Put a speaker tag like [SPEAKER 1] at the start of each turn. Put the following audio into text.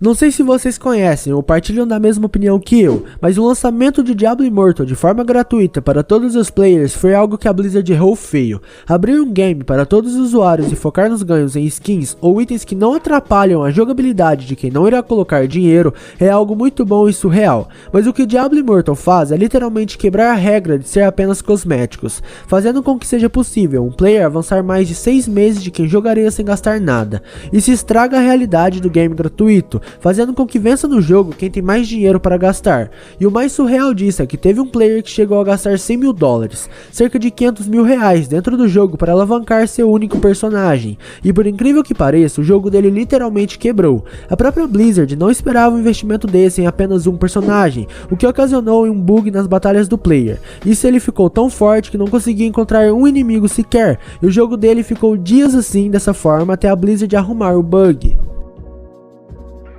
[SPEAKER 1] Não sei se vocês conhecem ou partilham da mesma opinião que eu, mas o lançamento de Diablo Immortal de forma gratuita para todos os players foi algo que a Blizzard errou feio. Abrir um game para todos os usuários e focar nos ganhos em skins ou itens que não atrapalham a jogabilidade de quem não irá colocar dinheiro é algo muito bom e surreal, mas o que Diablo Immortal faz é literalmente quebrar a regra de ser apenas cosméticos, fazendo com que seja possível um player avançar mais de 6 meses de quem jogaria sem gastar nada. Isso estraga a realidade do game gratuito, fazendo com que vença no jogo quem tem mais dinheiro para gastar. E o mais surreal disso é que teve um player que chegou a gastar 100 mil dólares, cerca de 500 mil reais dentro do jogo para alavancar seu único personagem. E por incrível que pareça, o jogo dele literalmente quebrou. A própria Blizzard não esperava um investimento desse em apenas um personagem, o que ocasionou um bug nas batalhas do player. Isso ele ficou tão forte que não conseguia encontrar um inimigo sequer, e o jogo dele ficou dias assim dessa forma até a Blizzard arrumar o bug.